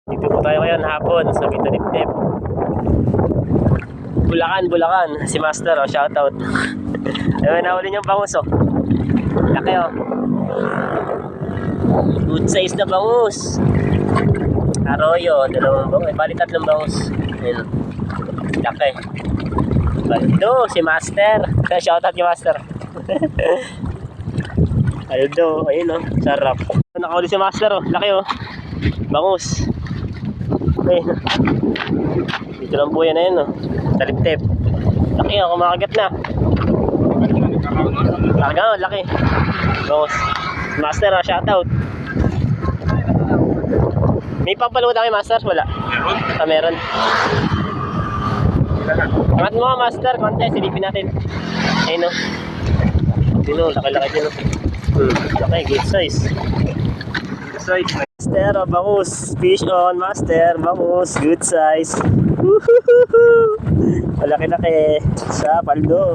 Dito po tayo ngayon hapon sa Bitanipnip. Bulacan. Si Master, oh, shoutout. Ayun, nahuli niyong bangus, oh. Laki, oh. Good size na bangus. Arroyo, dalawang bangus. Bali, tatlong bangus. Ayun. Laki. Ito, si Master. Shoutout ni Master. Ayun daw, ayun, oh. Sarap. Nakahuli si Master, oh. Laki, oh. Bangus. Ayun. Dito lang po yan, ayun, oh. Talip-tip. Laki, oh. Kumakagat na. Laki, oh. Laki. Bangus. Master, oh. Shoutout. May pampalawad kami, Master? Wala? Meron? Ah, meron. Angat mo, Master. Konti, silipin natin. Ayun, oh. Ayun, oh. Laki-laki din, oh. Laki, good size. Good size. Master, oh, bangus. Fish on, Master. Bangus, good size. Malaki-laki sa paldo.